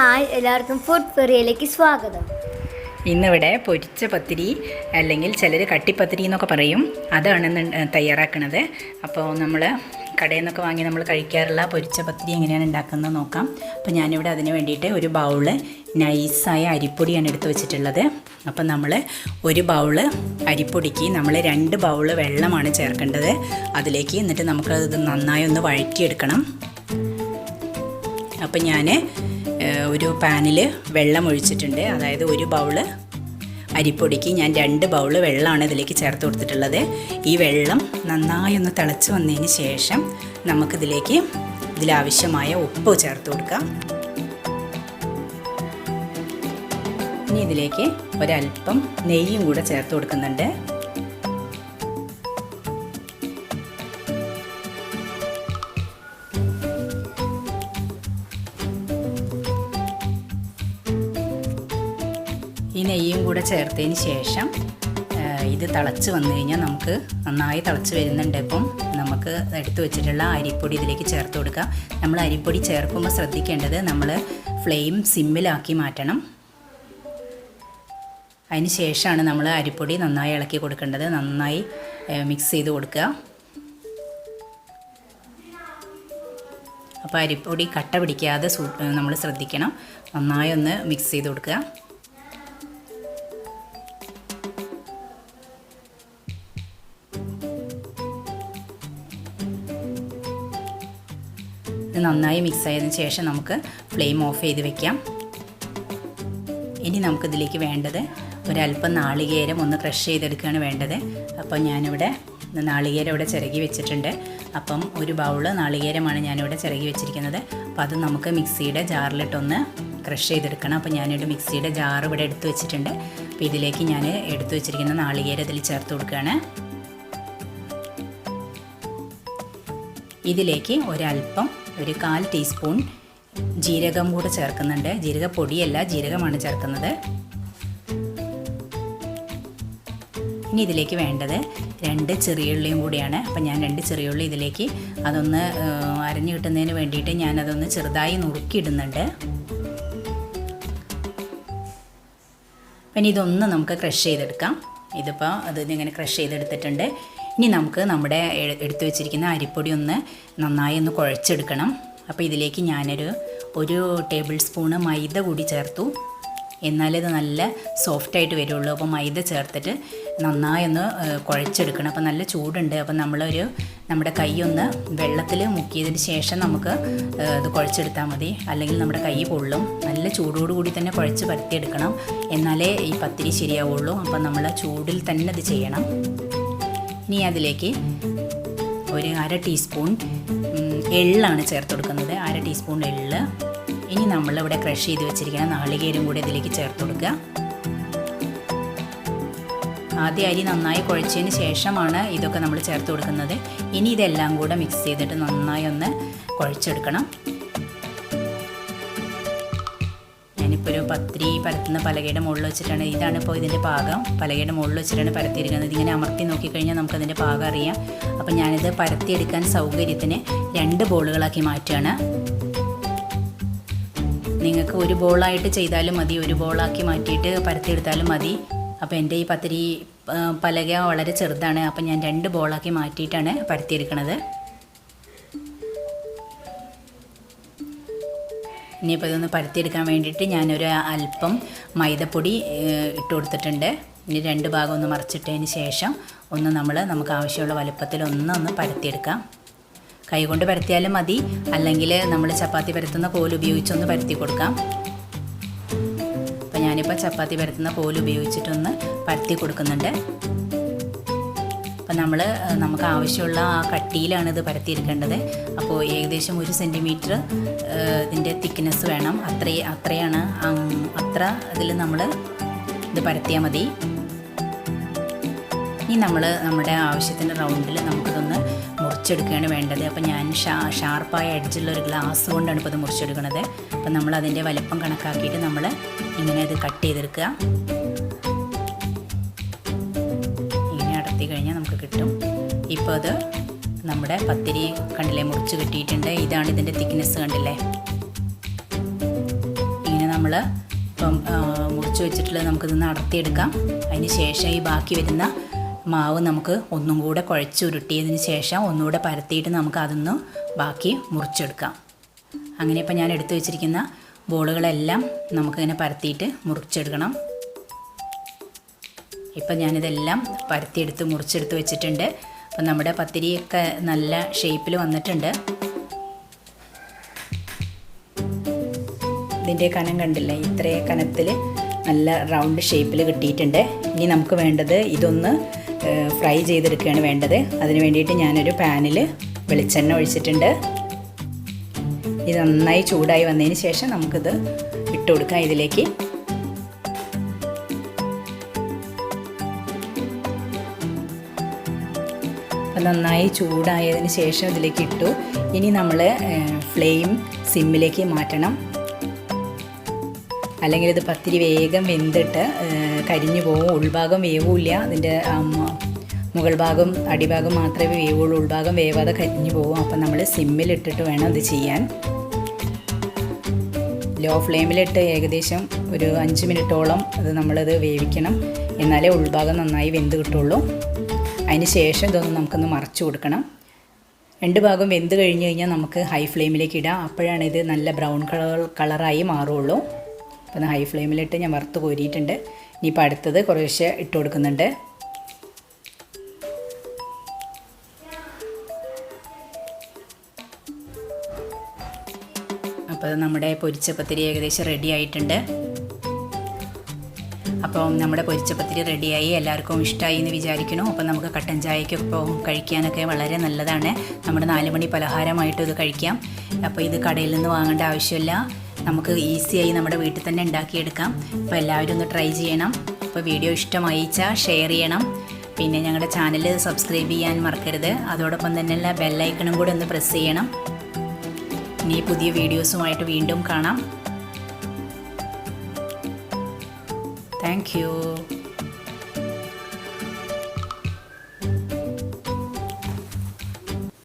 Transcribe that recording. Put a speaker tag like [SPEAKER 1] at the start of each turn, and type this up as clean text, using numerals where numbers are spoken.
[SPEAKER 1] Hi, എല്ലാവർക്കും food ഫെറിയയിലേക്ക് സ്വാഗതം.
[SPEAKER 2] ഇന്നിവിടെ പൊരിച്ച പത്തിരി അല്ലെങ്കിൽ ചിലർ കട്ടിപ്പത്തിരി എന്നൊക്കെ പറയും, അതാണ് തയ്യാറാക്കുന്നത്. അപ്പോൾ നമ്മൾ കടയിൽ നിന്നൊക്കെ വാങ്ങി നമ്മൾ കഴിക്കാറുള്ള പൊരിച്ച പത്തിരി എങ്ങനെയാണ് ഉണ്ടാക്കുന്നത് നോക്കാം. അപ്പോൾ ഞാനിവിടെ അതിന് വേണ്ടിയിട്ട് ഒരു ബൗള് നൈസായ അരിപ്പൊടിയാണ് എടുത്ത് വെച്ചിട്ടുള്ളത്. അപ്പം നമ്മൾ ഒരു ബൗള് അരിപ്പൊടിക്ക് നമ്മൾ 2 ബൗള് വെള്ളമാണ് ചേർക്കേണ്ടത് അതിലേക്ക്. എന്നിട്ട് നമുക്കത് നന്നായി ഒന്ന് വഴറ്റിയെടുക്കണം. അപ്പം ഞാൻ ഒരു പാനിൽ വെള്ളം ഒഴിച്ചിട്ടുണ്ട്. അതായത് ഒരു ബൗള് അരിപ്പൊടിക്ക് ഞാൻ 2 ബൗള് വെള്ളമാണ് ഇതിലേക്ക് ചേർത്ത് കൊടുത്തിട്ടുള്ളത്. ഈ വെള്ളം നന്നായി ഒന്ന് തിളച്ച് വന്നതിന് ശേഷം ഇതിലാവശ്യമായ ഉപ്പ് ചേർത്ത് കൊടുക്കാം. ഇനി ഇതിലേക്ക് ഒരല്പം നെയ്യും കൂടെ ചേർത്ത് കൊടുക്കുന്നുണ്ട്. ഈ നെയ്യും കൂടെ ചേർത്തതിന് ശേഷം ഇത് തിളച്ച് വന്നു കഴിഞ്ഞാൽ നമുക്ക് നന്നായി തിളച്ച് വരുന്നുണ്ട്. ഇപ്പം നമുക്ക് എടുത്തു വെച്ചിട്ടുള്ള അരിപ്പൊടി ഇതിലേക്ക് ചേർത്ത് കൊടുക്കാം. നമ്മൾ അരിപ്പൊടി ചേർക്കുമ്പോൾ ശ്രദ്ധിക്കേണ്ടത് നമ്മൾ ഫ്ലെയിം സിമ്മിലാക്കി മാറ്റണം. അതിന് ശേഷമാണ് നമ്മൾ അരിപ്പൊടി നന്നായി ഇളക്കി കൊടുക്കേണ്ടത്. നന്നായി മിക്സ് ചെയ്ത് കൊടുക്കുക. അപ്പോൾ അരിപ്പൊടി കട്ട പിടിക്കാതെ നമ്മൾ ശ്രദ്ധിക്കണം. നന്നായി ഒന്ന് മിക്സ് ചെയ്ത് കൊടുക്കുക. നന്നായി മിക്സ് ആയതിനു ശേഷം നമുക്ക് ഫ്ലെയിം ഓഫ് ചെയ്ത് വെക്കാം. ഇനി നമുക്കിതിലേക്ക് വേണ്ടത് ഒരല്പം നാളികേരം ഒന്ന് ക്രഷ് ചെയ്തെടുക്കുകയാണ് വേണ്ടത്. അപ്പം ഞാനിവിടെ നാളികേരം ഇവിടെ ചിരകി വെച്ചിട്ടുണ്ട്. അപ്പം ഒരു ബൗള് നാളികേരമാണ് ഞാനിവിടെ ചിരകി വെച്ചിരിക്കുന്നത്. അപ്പോൾ അത് നമുക്ക് മിക്സിയുടെ ജാറിലിട്ടൊന്ന് ക്രഷ് ചെയ്തെടുക്കണം. അപ്പോൾ ഞാനിവിടെ മിക്സിയുടെ ജാർ ഇവിടെ എടുത്ത് വെച്ചിട്ടുണ്ട്. അപ്പോൾ ഇതിലേക്ക് ഞാൻ എടുത്തു വെച്ചിരിക്കുന്ന നാളികേരം ഇതിൽ ചേർത്ത് കൊടുക്കുകയാണ്. ഇതിലേക്ക് ഒരല്പം ഒരു 1/4 ടീസ്പൂൺ ജീരകം കൂടെ ചേർക്കുന്നുണ്ട്. ജീരകപ്പൊടിയല്ല, ജീരകമാണ് ചേർക്കുന്നത്. ഇനി ഇതിലേക്ക് വേണ്ടത് 2 ചെറിയുള്ളിയും കൂടിയാണ്. അപ്പം ഞാൻ 2 ചെറിയുള്ളി ഇതിലേക്ക് അതൊന്ന് അരഞ്ഞു കിട്ടുന്നതിന് വേണ്ടിയിട്ട് ഞാനതൊന്ന് ചെറുതായി നുറുക്കിയിടുന്നുണ്ട്. പിന്നെ ഇതൊന്ന് നമുക്ക് ക്രഷ് ചെയ്തെടുക്കാം. ഇതിപ്പോൾ അതിങ്ങനെ ക്രഷ് ചെയ്തെടുത്തിട്ടുണ്ട്. ഇനി നമുക്ക് നമ്മുടെ എടുത്തു വെച്ചിരിക്കുന്ന അരിപ്പൊടി ഒന്ന് നന്നായി ഒന്ന് കുഴച്ചെടുക്കണം. അപ്പോൾ ഇതിലേക്ക് ഞാനൊരു 1 ടേബിൾ സ്പൂണ് മൈദ കൂടി ചേർത്തു. എന്നാലിത് നല്ല സോഫ്റ്റായിട്ട് വരുള്ളൂ. അപ്പോൾ മൈദ ചേർത്തിട്ട് നന്നായി ഒന്ന് കുഴച്ചെടുക്കണം. അപ്പോൾ നല്ല ചൂടുണ്ട്. അപ്പോൾ നമ്മുടെ കൈ ഒന്ന് വെള്ളത്തിൽ മുക്കിയതിന് ശേഷം നമുക്ക് ഇത് കുഴച്ചെടുത്താൽ മതി. അല്ലെങ്കിൽ നമ്മുടെ കൈ പൊള്ളും. നല്ല ചൂടോടുകൂടി തന്നെ കുഴച്ച് പരത്തിയെടുക്കണം. എന്നാലേ ഈ പത്തിരി ശരിയാവുള്ളൂ. അപ്പോൾ നമ്മൾ ചൂടിൽ തന്നെ ഇത് ചെയ്യണം. ഇനി അതിലേക്ക് ഒരു 1/2 ടീസ്പൂൺ എള്ളാണ് ചേർത്ത് കൊടുക്കുന്നത്. 1/2 ടീസ്പൂൺ എള്ള്. ഇനി നമ്മളിവിടെ ക്രഷ് ചെയ്ത് വെച്ചിരിക്കുന്ന നാളികേരം കൂടി ഇതിലേക്ക് ചേർത്ത് കൊടുക്കുക. ആദ്യം അരി നന്നായി കുഴച്ചതിന് ശേഷമാണ് ഇതൊക്കെ നമ്മൾ ചേർത്ത് കൊടുക്കുന്നത്. ഇനി ഇതെല്ലാം കൂടെ മിക്സ് ചെയ്തിട്ട് നന്നായി ഒന്ന് കുഴച്ചെടുക്കണം. ഞാനിപ്പോൾ ഒരു പത്തിരി പരത്തുന്ന പലകയുടെ മുകളിൽ വെച്ചിട്ടാണ്, ഇതാണ് ഇപ്പോൾ ഇതിൻ്റെ പാകം. പലകയുടെ മുകളിൽ വെച്ചിട്ടാണ് പരത്തിയിരിക്കുന്നത്. ഇതിങ്ങനെ അമർത്തി നോക്കിക്കഴിഞ്ഞാൽ നമുക്കതിൻ്റെ പാകം അറിയാം. അപ്പോൾ ഞാനിത് പരത്തിയെടുക്കാൻ സൗകര്യത്തിന് 2 ബോളുകളാക്കി മാറ്റുകയാണ്. നിങ്ങൾക്ക് ഒരു ബോളായിട്ട് ചെയ്താലും മതി, ഒരു ബോളാക്കി മാറ്റിയിട്ട് പരത്തിയെടുത്താലും മതി. അപ്പോൾ എൻ്റെ ഈ പത്തിരി പലക വളരെ ചെറുതാണ്. അപ്പോൾ ഞാൻ 2 ബോളാക്കി മാറ്റിയിട്ടാണ് പരത്തിയെടുക്കുന്നത്. ഇനിയിപ്പോൾ ഇതൊന്ന് പരത്തിയെടുക്കാൻ വേണ്ടിയിട്ട് ഞാനൊരു അല്പം മൈദപ്പൊടി ഇട്ട് കൊടുത്തിട്ടുണ്ട്. ഇനി 2 ഭാഗം ഒന്ന് മറിച്ചിട്ടതിന് ശേഷം നമുക്ക് ആവശ്യമുള്ള വലുപ്പത്തിൽ ഒന്ന് പരത്തിയെടുക്കാം. കൈകൊണ്ട് പരത്തിയാലും മതി, അല്ലെങ്കിൽ നമ്മൾ ചപ്പാത്തി പരത്തുന്ന കോൽ ഉപയോഗിച്ചൊന്ന് പരത്തി കൊടുക്കാം. അപ്പോൾ ഞാനിപ്പോൾ ചപ്പാത്തി പരത്തുന്ന കോൽ ഉപയോഗിച്ചിട്ടൊന്ന് പരത്തി കൊടുക്കുന്നുണ്ട്. അപ്പം നമുക്ക് ആവശ്യമുള്ള ആ കട്ടിയിലാണ് ഇത് പരത്തിയെടുക്കേണ്ടത്. അപ്പോൾ ഏകദേശം 1 സെൻറ്റിമീറ്റർ ഇതിൻ്റെ തിക്നെസ് വേണം. അത്ര ഇതിൽ നമ്മൾ ഇത് പരത്തിയാൽ മതി. ഇനി നമ്മുടെ ആവശ്യത്തിൻ്റെ റൗണ്ടിൽ നമുക്കിതൊന്ന് മുറിച്ചെടുക്കുകയാണ് വേണ്ടത്. അപ്പോൾ ഞാൻ ഷാർപ്പായ എഡ്ജുള്ള ഒരു ഗ്ലാസ് കൊണ്ടാണ് ഇപ്പോൾ ഇത് മുറിച്ചെടുക്കുന്നത്. അപ്പം നമ്മൾ അതിൻ്റെ വലിപ്പം കണക്കാക്കിയിട്ട് നമ്മൾ ഇങ്ങനെ ഇത് കട്ട് ചെയ്തെടുക്കുക. ഇങ്ങനെ അടർത്തി കഴിഞ്ഞാൽ നമുക്ക് കിട്ടും. ഇപ്പോൾ അത് നമ്മുടെ പത്തിരി കണ്ടില്ലേ, മുറിച്ച് കിട്ടിയിട്ടുണ്ട്. ഇതാണ് ഇതിൻ്റെ തിക്നെസ്, കണ്ടില്ലേ. നമ്മൾ ഇപ്പം മുറിച്ച് വെച്ചിട്ടുള്ളത് നമുക്കിതൊന്ന് അടർത്തിയെടുക്കാം. അതിന് ശേഷം ഈ ബാക്കി വരുന്ന മാവ് നമുക്ക് ഒന്നും കൂടെ കുഴച്ചുരുട്ടിയതിന് ശേഷം ഒന്നുകൂടെ പരത്തിയിട്ട് നമുക്ക് അതൊന്ന് ബാക്കി മുറിച്ചെടുക്കാം. അങ്ങനെ ഇപ്പം ഞാൻ എടുത്തു വെച്ചിരിക്കുന്ന ബോളുകളെല്ലാം നമുക്കിങ്ങനെ പരത്തിയിട്ട് മുറിച്ചെടുക്കണം. ഇപ്പം ഞാനിതെല്ലാം പരത്തിയെടുത്ത് മുറിച്ചെടുത്ത് വെച്ചിട്ടുണ്ട്. അപ്പം നമ്മുടെ പത്തിരിയൊക്കെ നല്ല ഷേപ്പിൽ വന്നിട്ടുണ്ട്. ഇതിൻ്റെ കനം കണ്ടില്ലേ, ഇത്രയും കനത്തിൽ നല്ല റൗണ്ട് ഷേപ്പിൽ കിട്ടിയിട്ടുണ്ട്. ഇനി നമുക്ക് വേണ്ടത് ഇതൊന്ന് ഫ്രൈ ചെയ്തെടുക്കുകയാണ് വേണ്ടത്. അതിന് വേണ്ടിയിട്ട് ഞാനൊരു പാനിൽ വെളിച്ചെണ്ണ ഒഴിച്ചിട്ടുണ്ട്. ഇത് നന്നായി ചൂടായി വന്നതിന് ശേഷം നമുക്കിത് ഇട്ട് കൊടുക്കാം ഇതിലേക്ക്. അപ്പം നന്നായി ചൂടായതിന് ശേഷം ഇതിലേക്ക് ഇട്ടു. ഇനി നമ്മൾ ഫ്ലെയിം സിമ്മിലേക്ക് മാറ്റണം, അല്ലെങ്കിൽ ഇത് പത്തിരി വേഗം വെന്തിട്ട് കരിഞ്ഞു പോകും. ഉൾഭാഗം വേവില്ല, അതിൻ്റെ മുകൾ ഭാഗം അടിഭാഗം മാത്രമേ വേവുള്ളൂ, ഉൾഭാഗം വേവാതെ കരിഞ്ഞു പോകും. അപ്പം നമ്മൾ സിമ്മിലിട്ടിട്ട് വേണം ഇത് ചെയ്യാൻ. ലോ ഫ്ലെയിമിലിട്ട് ഏകദേശം ഒരു 5 മിനിറ്റോളം നമ്മളത് വേവിക്കണം, എന്നാലേ ഉൾഭാഗം നന്നായി വെന്ത് കിട്ടുള്ളൂ. അതിന് ശേഷം ഇതൊന്ന് നമുക്കൊന്ന് മറച്ചു കൊടുക്കണം. 2 ഭാഗം വെന്ത് കഴിഞ്ഞ് കഴിഞ്ഞാൽ നമുക്ക് ഹൈ ഫ്ലെയിമിലേക്ക് ഇടാം. അപ്പോഴാണ് ഇത് നല്ല ബ്രൗൺ കളറായി മാറുള്ളൂ. അപ്പം ഹൈ ഫ്ലെയിമിലിട്ട് ഞാൻ വറുത്ത് കോരിയിട്ടുണ്ട്. ഇനിയിപ്പോൾ അടുത്തത് കുറേശ്ശെ ഇട്ട് കൊടുക്കുന്നുണ്ട്. അപ്പോൾ നമ്മുടെ പൊരിച്ച പത്തിരി ഏകദേശം റെഡി ആയിട്ടുണ്ട്. അപ്പം നമ്മുടെ പൊരിച്ച പത്തിരി റെഡിയായി. എല്ലാവർക്കും ഇഷ്ടമായി എന്ന് വിചാരിക്കുന്നു. അപ്പം നമുക്ക് കട്ടൻ ചായക്കൊപ്പം കഴിക്കാനൊക്കെ വളരെ നല്ലതാണ്. നമ്മുടെ 4 മണി പലഹാരമായിട്ട് ഇത് കഴിക്കാം. അപ്പോൾ ഇത് കടയിൽ നിന്ന് വാങ്ങേണ്ട ആവശ്യമില്ല, നമുക്ക് ഈസിയായി നമ്മുടെ വീട്ടിൽ തന്നെ ഉണ്ടാക്കിയെടുക്കാം. അപ്പോൾ എല്ലാവരും ഒന്ന് ട്രൈ ചെയ്യണം. അപ്പോൾ വീഡിയോ ഇഷ്ടമായിച്ചാൽ ഷെയർ ചെയ്യണം. പിന്നെ ഞങ്ങളുടെ ചാനൽ സബ്സ്ക്രൈബ് ചെയ്യാൻ മറക്കരുത്. അതോടൊപ്പം തന്നെ ബെല്ലൈക്കണും കൂടെ ഒന്ന് പ്രസ് ചെയ്യണം. ഇനി പുതിയ വീഡിയോസുമായിട്ട് വീണ്ടും കാണാം. Thank you.